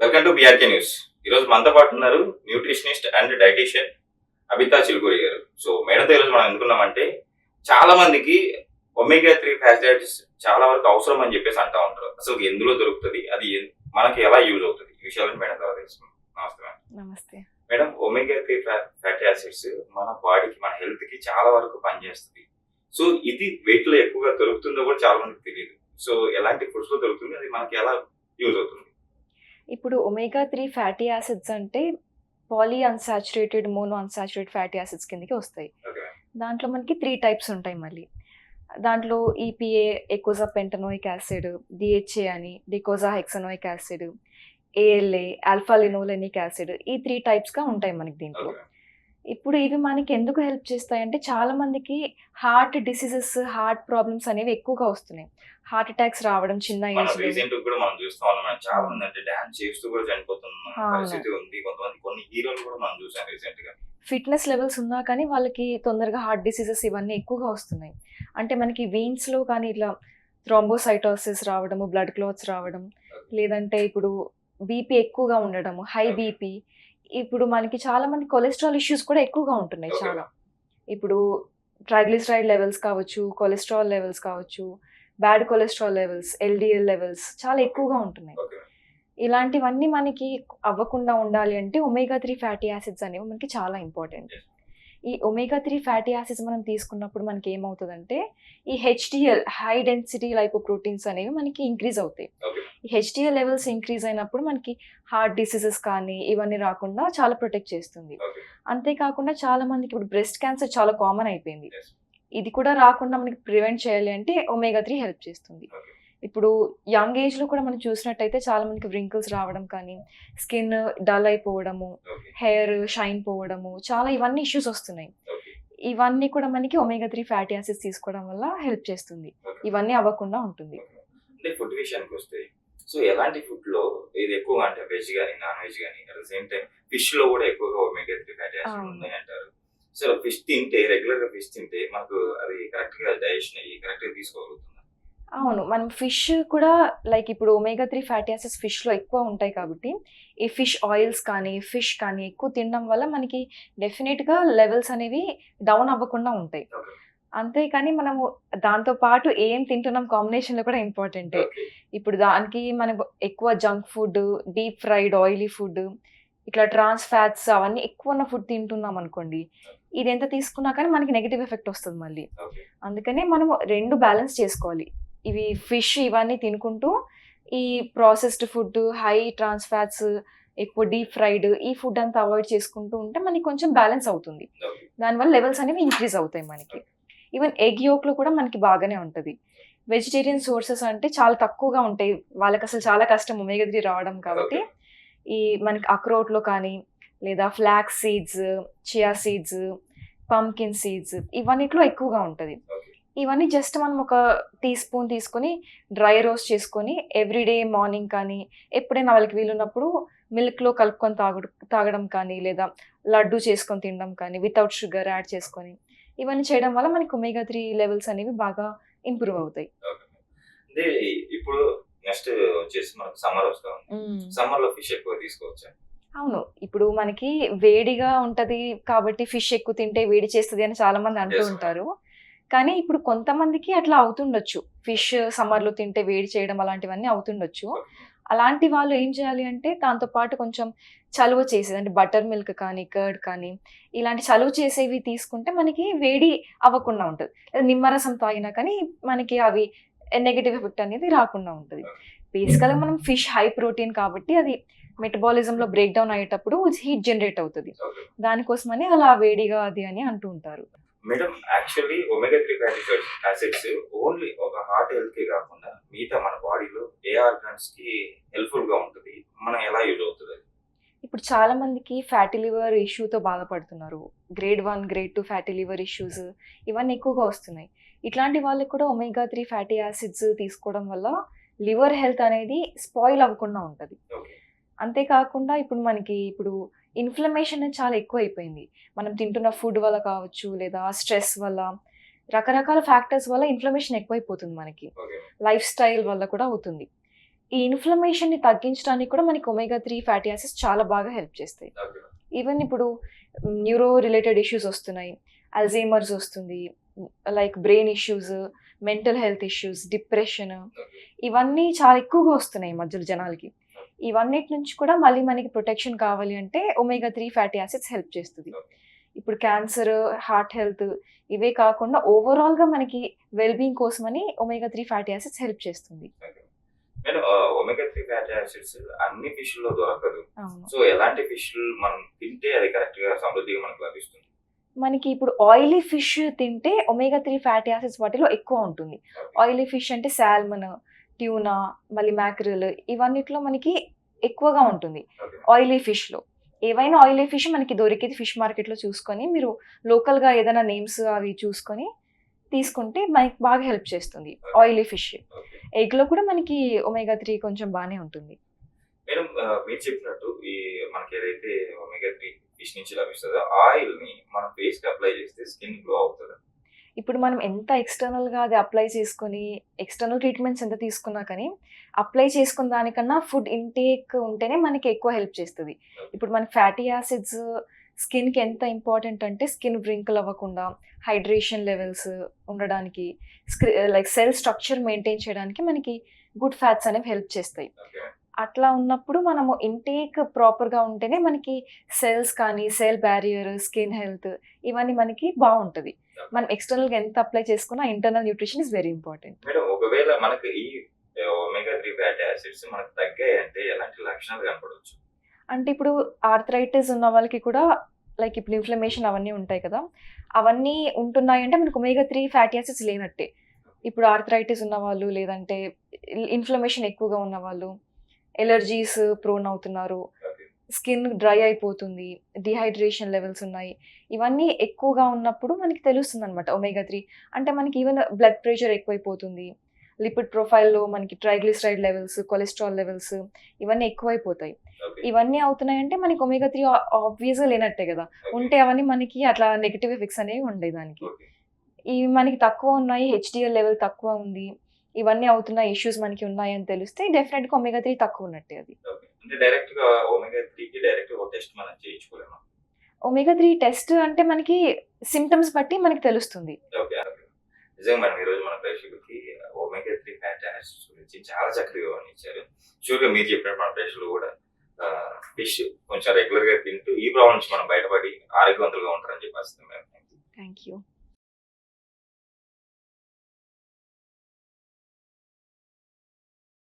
Welcome to BRK news. ఈరోజు మనతో పాటు ఉన్నారు nutritionist and dietitian Abitha Chilukuri గారు. సో మేడంతో ఈరోజు మనం ఎందుకున్నామంటే చాలా మందికి ఒమేగా 3 ఫ్యాటీ యాసిడ్స్ చాలా వరకు అవసరం అని చెప్పేసి అంటా ఉంటారు. అసలు ఎందులో దొరుకుతుంది, అది మనకి ఎలా యూజ్ అవుతుంది, ఈ విషయాలను మేడం ద్వారా తెలుసుకుందాం. నమస్తే మేడం. నమస్తే. మేడం, ఒమేగా 3 ఫ్యాటీ యాసిడ్స్ మన బాడీకి, మన హెల్త్ కి చాలా వరకు పనిచేస్తుంది. సో ఇది వెయిట్ లో ఎక్కువగా దొరుకుతుందో కూడా చాలా మందికి తెలియదు. సో ఎలాంటి ఫుడ్స్ లో దొరుకుతుంది, అది మనకి ఎలా యూజ్ అవుతుంది? ఇప్పుడు ఒమేగా 3 ఫ్యాటీ యాసిడ్స్ అంటే poly unsaturated, mono unsaturated fatty acids కిందకి వస్తాయి. ఓకే. దాంట్లో మనకి 3 టైప్స్ ఉంటాయి మళ్ళీ. దాంట్లో EPA, eicosapentaenoic acid, DHA అని, docosahexaenoic acid, ALA, alpha linolenic acid, ఈ 3 టైప్స్‌గా ఉంటాయి మనకి దీంట్లో. ఓకే. ఇప్పుడు ఇవి మనకి ఎందుకు హెల్ప్ చేస్తాయంటే చాలా మందికి హార్ట్ డిసీజెస్, హార్ట్ ప్రాబ్లమ్స్ అనేవి ఎక్కువగా వస్తున్నాయి. హార్ట్ అటాక్స్ రావడం చిన్న మన ఏజ్‌లో. రీసెంట్ కూడా మనం చూస్తా ఉన్నాం. చాలా మంది అంటే డాన్స్ చేస్తూ కూడా చనిపోతున్న అవును. పరిస్థితి ఉంది. కొంతమంది కొన్ని హీరోలు కూడా మనం చూసాం రీసెంట్ గా. ఫిట్‌నెస్ లెవెల్స్ ఉన్నా కానీ వాళ్ళకి తొందరగా హార్ట్ డిసీజెస్ ఇవన్నీ ఎక్కువగా వస్తున్నాయి. అంటే మనకి వెయిన్స్‌లో కానీ ఇట్లా థ్రోంబోసైటోసిస్ రావడము, బ్లడ్ క్లాట్స్ రావడం, లేదంటే ఇప్పుడు బీపీ ఎక్కువగా ఉండడము, హై బీపీ. ఇప్పుడు మనకి చాలా మంది కొలెస్ట్రాల్ ఇష్యూస్ కూడా ఎక్కువగా ఉంటున్నాయి Okay. చాలా. ఇప్పుడు ట్రైగ్లిసరైడ్ లెవెల్స్ కావచ్చు, కొలెస్ట్రాల్ లెవెల్స్ కావచ్చు, bad cholesterol levels, LDL levels చాలా ఎక్కువగా ఉంటున్నాయి. ఓకే. ఇలాంటివన్నీ మనకి అవ్వకుండా ఉండాలి అంటే ఒమేగా 3 ఫ్యాటీ యాసిడ్స్ అనేవి మనకి చాలా ఇంపార్టెంట్. ఈ ఒమేగా 3 ఫ్యాటీ యాసిడ్స్ మనం తీసుకున్నప్పుడు మనకి ఏమవుతుందంటే ఈ హెచ్‌డిఎల్, హై డెన్సిటీ లైపోప్రోటీన్స్ అనేవి మనకి ఇంక్రీజ్ అవుతాయి. ఓకే. ఈ హెచ్‌డిఎల్ లెవెల్స్ ఇంక్రీజ్ అయినప్పుడు మనకి హార్ట్ డిసీజెస్ కానీ ఇవన్నీ రాకుండా చాలా ప్రొటెక్ట్ చేస్తుంది. ఓకే. అంతేకాకుండా చాలా మందికి ఇప్పుడు బ్రెస్ట్ క్యాన్సర్ చాలా కామన్ అయిపోయింది. Yes. ఇది కూడా రాకుండా మనకి ప్రివెంట్ చేయాలి అంటే ఒమేగా 3 హెల్ప్ చేస్తుంది. ఓకే. ఇప్పుడు యంగ్ ఏజ్‌లో కూడా మనం చూసినట్టయితే చాలా మందికి వ్రింకిల్స్ రావడం కానీ, స్కిన్ డల్ అయిపోవడము, ఓకే. హెయిర్ షైన్ పోవడము, చాలా ఇవన్నీ ఇష్యూస్ వస్తున్నాయి. ఓకే. ఇవన్నీ కూడా మనకి ఒమేగా 3 ఫ్యాటీ యాసిడ్స్ తీసుకోవడం వల్ల హెల్ప్ చేస్తుంది. ఓకే. ఇవన్నీ అవ్వకుండా ఉంటుంది. అంటే ఫుడ్ విషయానికి వస్తే, సో ఎలాంటి ఫుడ్ లో ఇది ఎక్కువ అంటే వెజ్ గానీ, నాన్ వెజ్ గానీ, at the same time fish లో కూడా ఎక్కువగా ఒమేగా 3 ఫ్యాటీ యాసిడ్ అవును. ఉన్నాయి అంటారు. సో ఫిష్ తింటే, రెగ్యులర్ గా ఫిష్ తింటే మనకు అది కరెక్ట్ గా డైజెషన్ అయ్యి కరెక్ట్ గా తీసుకోగలుగుతుంది. అవును. మనం ఫిష్ కూడా లైక్ ఇప్పుడు ఒమేగా 3 ఫ్యాటీ యాసిడ్స్ ఫిష్‌లో ఎక్కువ ఉంటాయి కాబట్టి, ఈ ఫిష్ ఆయిల్స్ కానీ, ఫిష్ కానీ ఎక్కువ తినడం వల్ల మనకి డెఫినిట్‌గా లెవెల్స్ అనేవి డౌన్ అవ్వకుండా ఉంటాయి. ఓకే. అంతేకాని మనము దాంతో పాటు ఏం తింటున్నాం కాంబినేషన్‌లో కూడా ఇంపార్టెంటే. ఓకే. ఇప్పుడు దానికి మనకు ఎక్కువ junk food, deep fried oily food, ఇట్లా ట్రాన్స్ ఫ్యాట్స్ అవన్నీ ఎక్కువ ఉన్న ఫుడ్ తింటున్నాం అనుకోండి, ఇది ఎంత తీసుకున్నా కానీ మనకి నెగెటివ్ ఎఫెక్ట్ వస్తుంది మళ్ళీ. ఓకే. అందుకనే మనము 2 బ్యాలెన్స్ చేసుకోవాలి. ఇవి ఫిష్ ఇవన్నీ తినుకుంటూ, ఈ processed food, high trans fats, ఎక్కువ డీప్ ఫ్రైడ్ ఈ ఫుడ్ అంతా అవాయిడ్ చేసుకుంటూ ఉంటే మనకి కొంచెం బ్యాలెన్స్ అవుతుంది. ఓకే. దానివల్ల లెవెల్స్ అనేవి ఇంక్రీజ్ అవుతాయి మనకి. ఈవెన్ ఎగ్ యోక్‌లో కూడా మనకి బాగానే ఉంటది. వెజిటేరియన్ సోర్సెస్ అంటే చాలా తక్కువగా ఉంటాయి. వాళ్ళకసలు చాలా కష్టం ఒమేగా 3 రావడం కాబట్టి, ఓకే. ఈ మనకి అక్రోట్‌లో కానీ, లేదా flax seeds, chia seeds, pumpkin seeds ఇవన్నిట్లో ఎక్కువగా ఉంటది. ఓకే. ఇవన్నీ జస్ట్ మనం ఒక టీ స్పూన్ తీసుకొని డ్రై రోస్ట్ చేసుకొని ఎవ్రీడే మార్నింగ్ కానీ, ఎప్పుడైనా వాళ్ళకి వీలున్నప్పుడు మిల్క్‌లో కలుపుకొని తాగడం కానీ, లేదా లడ్డు చేసుకొని తినడం కానీ, వితౌట్ షుగర్ యాడ్ చేసుకొని, ఇవన్నీ చేయడం వల్ల మనకి ఒమేగా 3 లెవెల్స్ అనేవి బాగా ఇంప్రూవ్ అవుతాయి. ఓకే. అంటే ఇప్పుడు నెక్స్ట్ వచ్చేసి మనకు సమ్మర్ వస్తా ఉంది. సమ్మర్ లో ఫిష్ ఎక్కువ తీసుకోవచ్చా? అవును. ఇప్పుడు మనకి వేడిగా ఉంటది కాబట్టి ఫిష్ ఎక్కువ తింటే వేడి చేస్తది అని చాలా మంది అంటూ Yes. ఉంటారు. కానీ ఇప్పుడు కొంతమందికి అట్లా అవుతుండొచ్చు. ఫిష్ సమ్మర్‌లో తింటే వేడి చేయడం అలాంటివన్నీ అవుతుండొచ్చు. అలాంటి వాళ్ళు ఏం చేయాలి అంటే దాంతో పాటు కొంచెం చలువ చేసేది అంటే బటర్ మిల్క్ కానీ, కర్డ్ కానీ ఇలాంటి చలువ చేసేవి తీసుకుంటే మనకి వేడి అవ్వకుండా ఉంటది. లేదా నిమ్మరసం తాగినా కానీ మనకి అవి నెగెటివ్ ఎఫెక్ట్ అనేది రాకుండా ఉంటది. బేసికల్‌గా మనం ఫిష్ హై ప్రోటీన్ కాబట్టి అది మెటబాలిజంలో బ్రేక్ డౌన్ అయ్యేటప్పుడు హీట్ జనరేట్ అవుతది. ఓకే. దానికోసమని అలా వేడిగా అది అని అంటూ ఉంటారు. Madam, actually omega 3 fatty acids only ఒక హార్ట్ హెల్త్ కి కాకుండా మిగతా మన బాడీలో ఏ ఆర్గాన్స్ కి హెల్ప్ఫుల్ గా ఉంటుంది, మనం ఎలా యూజ్ అవుతుంది అది? ఇప్పుడు చాలా మందికి ఫ్యాటీ లివర్ ఇష్యూతో బాధపడుతున్నారు. Grade 1, grade 2 fatty liver issues ఇవన్నీ ఎక్కువగా వస్తున్నాయి. ఇట్లాంటి వాళ్ళకి కూడా ఒమేగా 3 ఫ్యాటీ యాసిడ్స్ తీసుకోవడం వల్ల లివర్ హెల్త్ అనేది స్పాయిల్ అవ్వకుండా ఉంటది. ఓకే. అంతేకాకుండా ఇప్పుడు ఇన్‌ఫ్లమేషన్ అనేది చాలా ఎక్కువైపోయింది. మనం తింటున్న ఫుడ్ వల్ల కావచ్చు, లేదా స్ట్రెస్ వల్ల, రకరకాల ఫ్యాక్టర్స్ వల్ల ఇన్‌ఫ్లమేషన్ ఎక్కువైపోతుంది మనకి. ఓకే. లైఫ్ స్టైల్ వల్ల కూడా అవుతుంది. ఈ ఇన్ఫ్లమేషన్ ని తగ్గించడానికి కూడా మనకి ఒమేగా 3 ఫ్యాటీ యాసిడ్స్ చాలా బాగా హెల్ప్ చేస్తాయి. ఓకే. ఈవెన్ ఇప్పుడు న్యూరో రిలేటెడ్ ఇష్యూస్ వస్తున్నాయి, అల్జైమర్స్ వస్తుంది, like brain issues, mental health issues, depression, ఇవన్నీ చాలా ఎక్కువగా వస్తున్నాయి ఈ మధ్యలో జనాలకి. ఇవన్నిటి నుంచి కూడా మళ్ళీ మనకి ప్రొటెక్షన్ కావాలి అంటే ఒమేగా 3 ఫ్యాటీ యాసిడ్స్ హెల్ప్ చేస్తుంది. ఇప్పుడు క్యాన్సర్, హార్ట్ హెల్త్ ఇవే కాకుండా ఓవరాల్గా మనకి వెల్బీయింగ్ కోసమని ఒమేగా 3 ఫ్యాటీ యాసిడ్స్ హెల్ప్ చేస్తుంది. నేను ఒమేగా 3 ఫ్యాటీ యాసిడ్స్ అన్ని ఫిష్‌ల్లో దొరకదు. అవును. సో ఎలాంటి ఫిష్‌లు మనం తింటే అది కరెక్ట్‌గా సమృద్ధిగా మనకు లభిస్తుంది? మనకి ఇప్పుడు ఆయిలీ ఫిష్ తింటే ఒమేగా 3 ఫ్యాటీ యాసిడ్స్ వాటిలో ఎక్కువ ఉంటుంది. ఆయిలీ ఫిష్ అంటే సాల్మన్, ట్యూనా, మళ్ళీ మ్యాక్రిల్ ఇవన్నిట్లో మనకి ఎక్కువగా ఉంటుంది ఓకే. ఆయిలీ ఫిష్‌లో. ఏవైనా ఆయిలీ ఫిష్ మనకి దొరికేది ఫిష్ మార్కెట్‌లో చూసుకొని మీరు లోకల్‌గా ఏదైనా నేమ్స్ అవి చూసుకొని తీసుకుంటే మనకి బాగా హెల్ప్ చేస్తుంది ఆయిలీ ఫిష్. ఓకే. ఎగ్‌లో కూడా మనకి ఒమేగా 3 కొంచెం బానే ఉంటుంది. మేడం మీరు చెప్పినట్టు ఈ మనకి ఏదైతే ఒమేగా 3 ఫిష్ నుంచి లభిస్తదో ఆయిల్‌ని మనం ఫేస్‌కి అప్లై చేస్తే స్కిన్ గ్లో అవుతదా? ఇప్పుడు మనం ఎంత ఎక్స్‌టర్నల్‌గా అది అప్లై చేసుకొని, ఎక్స్‌టర్నల్ ట్రీట్మెంట్స్ ఎంత తీసుకున్నా కానీ, అప్లై చేసుకున్న దానికన్నా ఫుడ్ ఇంటేక్ ఉంటేనే మనకి ఎక్కువ హెల్ప్ చేస్తది. ఇప్పుడు మనకి ఫ్యాటీ యాసిడ్స్ స్కిన్‌కి ఎంత ఇంపార్టెంట్ అంటే, స్కిన్ వ్రింకిల్ అవ్వకుండా, హైడ్రేషన్ లెవెల్స్ ఉండడానికి, లైక్ సెల్ స్ట్రక్చర్ మెయింటైన్ చేయడానికి మనకి గుడ్ ఫ్యాట్స్ అనేవి హెల్ప్ చేస్తాయి. ఓకే. అట్లా ఉన్నప్పుడు మనము ఇంటేక్ ప్రాపర్‌గా ఉంటేనే మనకి సెల్స్ కానీ, సెల్ బ్యారియర్, స్కిన్ హెల్త్ ఇవన్నీ మనకి బావుంటది. మనం ఎక్స్‌టర్నల్‌గా ఎంత అప్లై చేసుకున్నా internal nutrition is very important. Madam ఒకవేళ మనకి ఈ ఒమేగా 3 ఫ్యాటీ యాసిడ్స్ మనకు తగ్గాయంటే ఎలాంటి లక్షణాలు కనపడొచ్చు? అంటే ఇప్పుడు ఆర్థరైటిస్ ఉన్న వాళ్ళకి కూడా లైక్ ఇప్పుడు ఇన్‌ఫ్లమేషన్ అవన్నీ ఉంటాయి కదా! అవన్నీ ఉంటున్నాయంటే మనకు ఒమేగా 3 ఫ్యాటీ యాసిడ్స్ లేనట్టే. ఇప్పుడు ఆర్థరైటిస్ ఉన్నవాళ్ళు, లేదంటే ఇన్‌ఫ్లమేషన్ ఎక్కువగా ఉన్నవాళ్ళు, ఎలర్జీస్ ప్రోన్ అవుతున్నారు, ఓకే. స్కిన్ డ్రై అయిపోతుంది, డీహైడ్రేషన్ లెవెల్స్ ఉన్నాయి. ఇవన్నీ ఎక్కువగా ఉన్నప్పుడు మనకి తెలుస్తుందనమాట ఒమేగా 3. అంటే మనకి ఈవెన్ బ్లడ్ ప్రెషర్ ఎక్కువైపోతుంది. లిపిడ్ ప్రొఫైల్‌లో మనకి ట్రైగ్లిసరైడ్ లెవెల్స్, కొలెస్ట్రాల్ లెవెల్స్ ఇవన్నీ ఎక్కువైపోతాయి. ఓకే. ఇవన్నీ అవుతున్నాయంటే మనకి ఒమేగా 3 ఆబ్వియస్‌గా లేనట్టే కదా! ఓకే. ఉంటే అవన్నీ మనకి అట్లా నెగెటివ్ ఎఫెక్ట్స్ అనేవి ఉండయి దానికి. ఓకే. ఇవి మనకి తక్కువ ఉన్నాయి, హెచ్‌డీఎల్ లెవెల్ తక్కువ ఉంది, ఇవన్నీ అవుతున్న ఇష్యూస్ మనకి ఉన్నాయని తెలిస్తే డెఫినెట్‌గా ఒమేగా 3 తక్కువ ఉన్నట్టే అది. ఓకే. అంటే డైరెక్ట్‌గా ఒమేగా 3కి డైరెక్ట్‌గా ఒక టెస్ట్ మనం చేయించుకోలేమా? ఒమేగా 3 టెస్ట్ అంటే మనకి సింప్టమ్స్ బట్టి మనకి తెలుస్తుంది. ఓకే. ఓకే. నిజంగా మేడం ఈరోజు మన ప్రేక్షకులకి ఒమేగా 3 ఫ్యాటీ యాసిడ్స్ గురించి చాలా చక్కగా వివరించారు. షూర్‌గా మీరు చెప్పినట్టు మన ప్రేక్షకులు కూడా ఫిష్ కొంచెం రెగ్యులర్‌గా తింటూ ఈ ప్రాబ్లమ్ నుంచి మనం బయటపడి ఆరోగ్యవంతులుగా ఉంటారని చెప్పి ఆశిస్తున్నాం మేడం. Thank you.